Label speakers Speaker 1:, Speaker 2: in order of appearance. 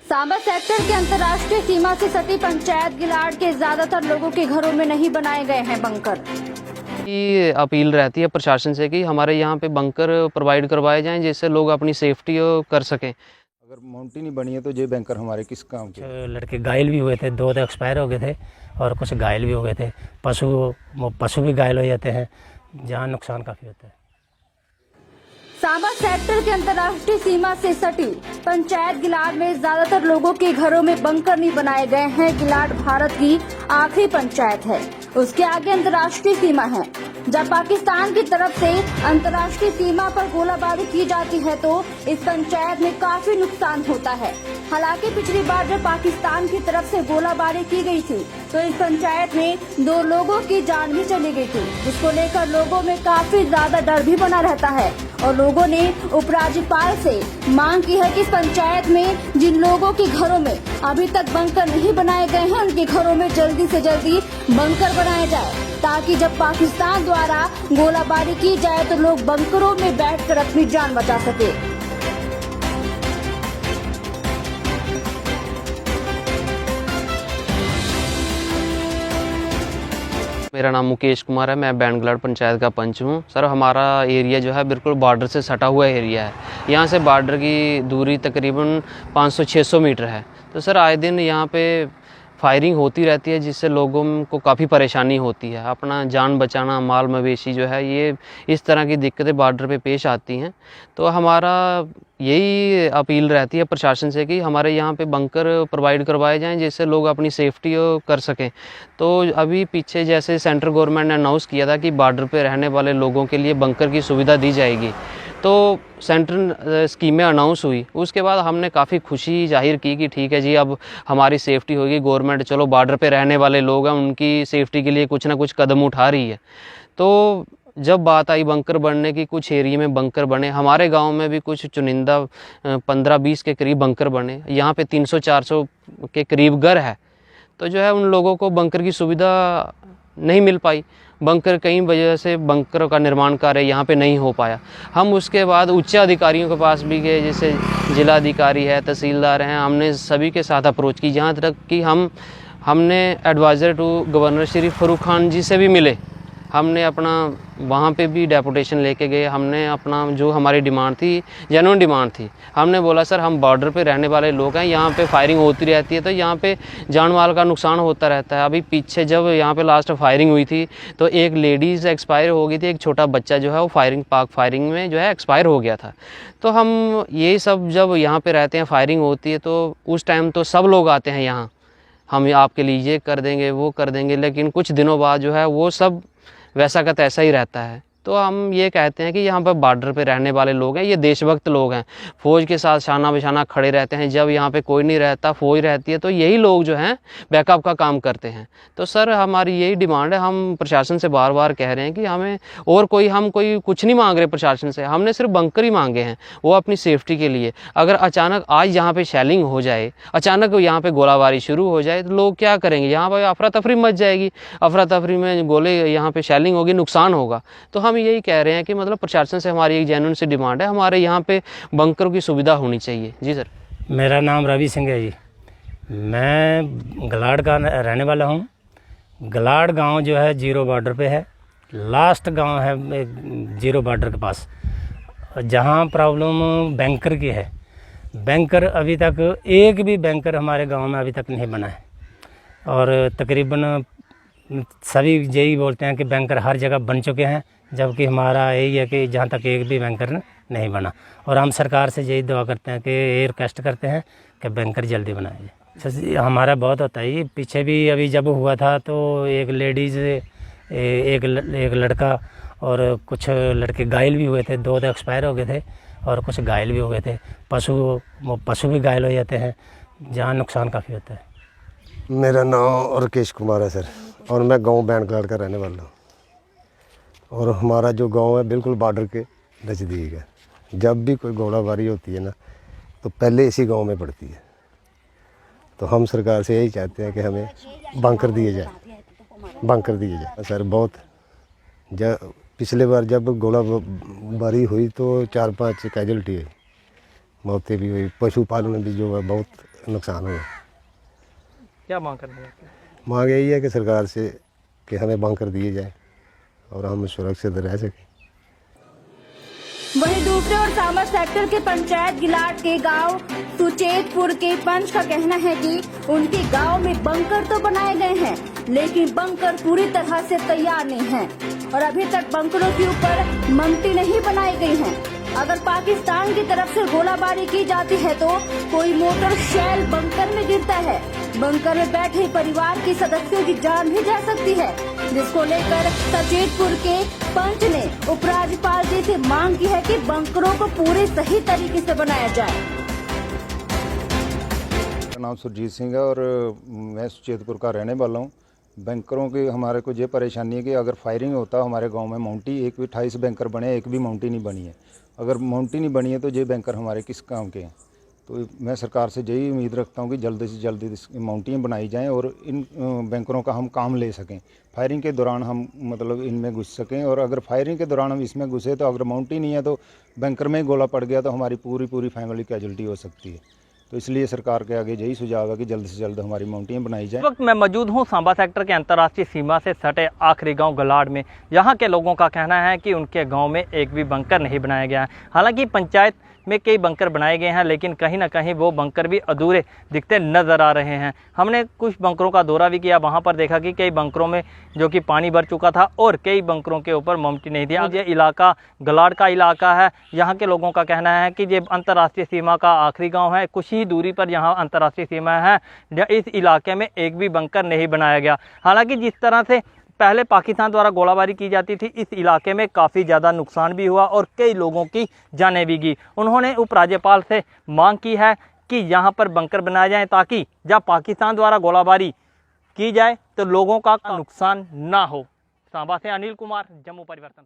Speaker 1: Samba sector के अंतर्राष्ट्रीय सीमा से सटी पंचायत गिलाड़ के ज्यादातर लोगों के घरों में नहीं बनाए गए हैं बंकर।
Speaker 2: की अपील रहती है प्रशासन से कि हमारे यहाँ पे बंकर प्रोवाइड करवाए जाएं जिससे लोग अपनी सेफ्टी कर सकें।
Speaker 3: अगर माउंटेन ही बनी है तो ये बैंकर हमारे किस काम के।
Speaker 4: लड़के घायल भी हुए थे, 2 तो एक्सपायर हो गए थे और कुछ घायल भी हो गए थे। पशु भी घायल हो जाते हैं, जहाँ नुकसान काफ़ी होता है।
Speaker 1: सांबा सेक्टर के अंतर्राष्ट्रीय सीमा से सटी पंचायत गिलाड़ में ज्यादातर लोगों के घरों में बंकर नहीं बनाए गए हैं। गिलाड़ भारत की आखिरी पंचायत है, उसके आगे अंतर्राष्ट्रीय सीमा है। जब पाकिस्तान की तरफ से अंतर्राष्ट्रीय सीमा पर गोलाबारी की जाती है तो इस पंचायत में काफी नुकसान होता है। हालांकि पिछली बार जब पाकिस्तान की तरफ से गोलाबारी की गई थी तो इस पंचायत में 2 लोगों की जान भी चली गई थी, जिसको लेकर लोगों में काफी ज्यादा डर भी बना रहता है। और लोगों ने उपराज्यपाल से मांग की है कि इस पंचायत में जिन लोगों के घरों में अभी तक बंकर नहीं बनाए गए हैं उनके घरों में जल्दी से जल्दी बंकर बनाए जाए, ताकि जब पाकिस्तान द्वारा गोलाबारी की जाए तो लोग बंकरों में बैठकर अपनी जान बचा सके।
Speaker 2: मेरा नाम मुकेश कुमार है, मैं बैंड-गिलाड़ पंचायत का पंच हूँ। सर हमारा एरिया जो है बिल्कुल बॉर्डर से सटा हुआ एरिया है। यहाँ से बॉर्डर की दूरी तकरीबन 500-600 मीटर है। तो सर आए दिन यहाँ पे फायरिंग होती रहती है जिससे लोगों को काफ़ी परेशानी होती है। अपना जान बचाना, माल मवेशी जो है ये इस तरह की दिक्कतें बॉर्डर पे पेश आती हैं। तो हमारा यही अपील रहती है प्रशासन से कि हमारे यहाँ पे बंकर प्रोवाइड करवाए जाएं जिससे लोग अपनी सेफ्टी कर सकें। तो अभी पीछे जैसे सेंट्रल गवर्नमेंट ने अनाउंस किया था कि बॉर्डर पे रहने वाले लोगों के लिए बंकर की सुविधा दी जाएगी, तो सेंट्रल स्कीमें अनाउंस हुई। उसके बाद हमने काफ़ी खुशी जाहिर की कि ठीक है जी, अब हमारी सेफ्टी होगी। गवर्नमेंट चलो बॉर्डर पे रहने वाले लोग हैं उनकी सेफ्टी के लिए कुछ ना कुछ कदम उठा रही है। तो जब बात आई बंकर बनने की, कुछ एरिया में बंकर बने। हमारे गांव में भी कुछ चुनिंदा 15-20 के करीब बंकर बने। यहाँ पे 300-400 के करीब घर है। तो जो है उन लोगों को बंकर की सुविधा नहीं मिल पाई। बंकर कई वजह से बंकर का निर्माण कार्य यहाँ पे नहीं हो पाया। हम उसके बाद उच्च अधिकारियों के पास भी गए, जैसे जिलाधिकारी है, तहसीलदार हैं। हमने सभी के साथ अप्रोच की, यहाँ तक कि हमने adviser to governor Shri Farooq Khan ji से भी मिले। हमने अपना वहाँ पे भी डेपुटेशन लेके गए। हमने अपना जो हमारी डिमांड थी, जेन्युइन डिमांड थी, हमने बोला सर हम बॉर्डर पे रहने वाले लोग हैं, यहाँ पे फायरिंग होती रहती है तो यहाँ पे जान माल का नुकसान होता रहता है। अभी पीछे जब यहाँ पे लास्ट फायरिंग हुई थी तो एक लेडीज़ एक्सपायर हो गई थी, एक छोटा बच्चा जो है वो फायरिंग में जो है एक्सपायर हो गया था। तो हम यही सब जब यहाँ पर रहते हैं, फायरिंग होती है तो उस टाइम तो सब लोग आते हैं यहाँ, हम आपके लिए ये कर देंगे वो कर देंगे, लेकिन कुछ दिनों बाद जो है वो सब वैसा का तैसा ही रहता है। तो हम ये कहते हैं कि यहाँ पर बॉर्डर पे रहने वाले लोग हैं, ये देशभक्त लोग हैं, फ़ौज के साथ शाना बिशाना खड़े रहते हैं। जब यहाँ पे कोई नहीं रहता, फ़ौज रहती है, तो यही लोग जो हैं बैकअप का काम करते हैं। तो सर हमारी यही डिमांड है, हम प्रशासन से बार बार कह रहे हैं कि हमें और हम कोई कुछ नहीं मांग रहे प्रशासन से, हमने सिर्फ बंकर ही मांगे हैं, वो अपनी सेफ्टी के लिए। अगर अचानक आज यहाँ पर शेलिंग हो जाए, अचानक यहाँ पर गोलाबारी शुरू हो जाए तो लोग क्या करेंगे? यहाँ पर अफरा तफरी मच जाएगी, अफरा तफरी में गोले यहाँ पर शेलिंग होगी, नुकसान होगा। तो हम यही कह रहे हैं कि मतलब प्रशासन से हमारी एक जेन्युइन सी डिमांड है, हमारे यहाँ पे बंकरों की सुविधा होनी चाहिए। जी सर।
Speaker 4: मेरा नाम रवि सिंह है जी, मैं गिलाड़ का रहने वाला हूँ। गिलाड़ गांव जो है 0 बॉर्डर पे है, लास्ट गांव है 0 बॉर्डर के पास, जहाँ प्रॉब्लम बैंकर की है। बैंकर अभी तक एक भी बैंकर हमारे गांव में अभी तक नहीं बना है, और तकरीबन सभी यही बोलते हैं कि बैंकर हर जगह बन चुके हैं, जबकि हमारा यही है कि जहाँ तक एक भी बैंकर नहीं बना। और हम सरकार से यही दुआ करते हैं कि ये रिक्वेस्ट करते हैं कि बैंकर जल्दी बनाए जाए। हमारा बहुत होता है। पीछे भी अभी जब हुआ था तो एक लेडीज़, एक लड़का और कुछ लड़के घायल भी हुए थे, 2 तो एक्सपायर हो गए थे और कुछ घायल भी हो गए थे। पशु भी घायल हो जाते हैं, जहाँ नुकसान काफ़ी होता है।
Speaker 5: मेरा नाम राकेश कुमार है सर, और मैं गांव बैंड-गिलाड़ का रहने वाला हूँ। और हमारा जो गांव है बिल्कुल बॉर्डर के नज़दीक है। जब भी कोई गोलाबारी होती है ना तो पहले इसी गांव में पड़ती है। तो हम सरकार से यही चाहते हैं कि हमें बंकर दिए जाए सर। बहुत पिछले बार जब गोलाबारी हुई तो 4-5 कैजुअल्टी हुई, मौतें भी हुई। पशुपालन भी जो है बहुत नुकसान हुआ।
Speaker 6: क्या मांग करने हैं?
Speaker 5: मांग यही है कि सरकार से कि हमें बंकर दिए जाए और हम सुरक्षित रह सकें।
Speaker 1: वहीं दूसरे ओर सामा सेक्टर के पंचायत गिलाट के गांव सुचेतपुर के पंच का कहना है कि उनके गांव में बंकर तो बनाए गए हैं, लेकिन बंकर पूरी तरह से तैयार नहीं है और अभी तक बंकरों के ऊपर ममटी नहीं बनाई गई है। अगर पाकिस्तान की तरफ से गोलाबारी की जाती है तो कोई मोटर शेल बंकर में गिरता है। बंकर में बैठे परिवार के सदस्यों की जान भी जा सकती है, जिसको लेकर सचेतपुर के पंच ने उपराज्यपाल जी से मांग की है कि बंकरों को पूरे सही तरीके से बनाया जाए।
Speaker 3: मेरा नाम सुरजीत सिंह है और मैं सुचेतपुर का रहने वाला हूँ। बैंकरों की हमारे को ये परेशानी है कि अगर फायरिंग होता हमारे गांव में माउंटी एक भी 28 बैंकर बने, एक भी माउंटी नहीं बनी है। अगर माउंटी नहीं बनी है तो ये बैंकर हमारे किस काम के हैं। तो मैं सरकार से यही उम्मीद रखता हूँ कि जल्दी से जल्दी माउंटियाँ बनाई जाएं और इन बैंकरों का हम काम ले सकें। फायरिंग के दौरान हम मतलब इनमें घुस सकें, और अगर फायरिंग के दौरान हम इसमें घुसे तो अगर माउंटी नहीं है तो बैंकर में ही गोला पड़ गया तो हमारी पूरी फैमिली कैजुअल्टी हो सकती है। तो इसलिए सरकार के आगे यही सुझाव है कि जल्द से जल्द हमारी माउंटियाँ बनाई जाएं।
Speaker 6: इस वक्त मैं मौजूद हूं सांबा सेक्टर के अंतर्राष्ट्रीय सीमा से सटे आखिरी गांव गलाड़ में। यहां के लोगों का कहना है कि उनके गांव में एक भी बंकर नहीं बनाया गया है। हालांकि पंचायत में कई बंकर बनाए गए हैं, लेकिन कहीं ना कहीं वो बंकर भी अधूरे दिखते नज़र आ रहे हैं। हमने कुछ बंकरों का दौरा भी किया, वहाँ पर देखा कि कई बंकरों में जो कि पानी भर चुका था और कई बंकरों के ऊपर ममटी नहीं थी। ये इलाका गलाड़ का इलाका है। यहाँ के लोगों का कहना है कि ये अंतर्राष्ट्रीय सीमा का आखिरी गाँव है, कुछ ही दूरी पर यहाँ अंतर्राष्ट्रीय सीमा है। इस इलाके में एक भी बंकर नहीं बनाया गया। हालाँकि जिस तरह से पहले पाकिस्तान द्वारा गोलाबारी की जाती थी, इस इलाके में काफ़ी ज़्यादा नुकसान भी हुआ और कई लोगों की जानें भी गई। उन्होंने उपराज्यपाल से मांग की है कि यहाँ पर बंकर बनाए जाएं ताकि जब पाकिस्तान द्वारा गोलाबारी की जाए तो लोगों का नुकसान ना हो। सांबा से अनिल कुमार, जम्मू परिवर्तन।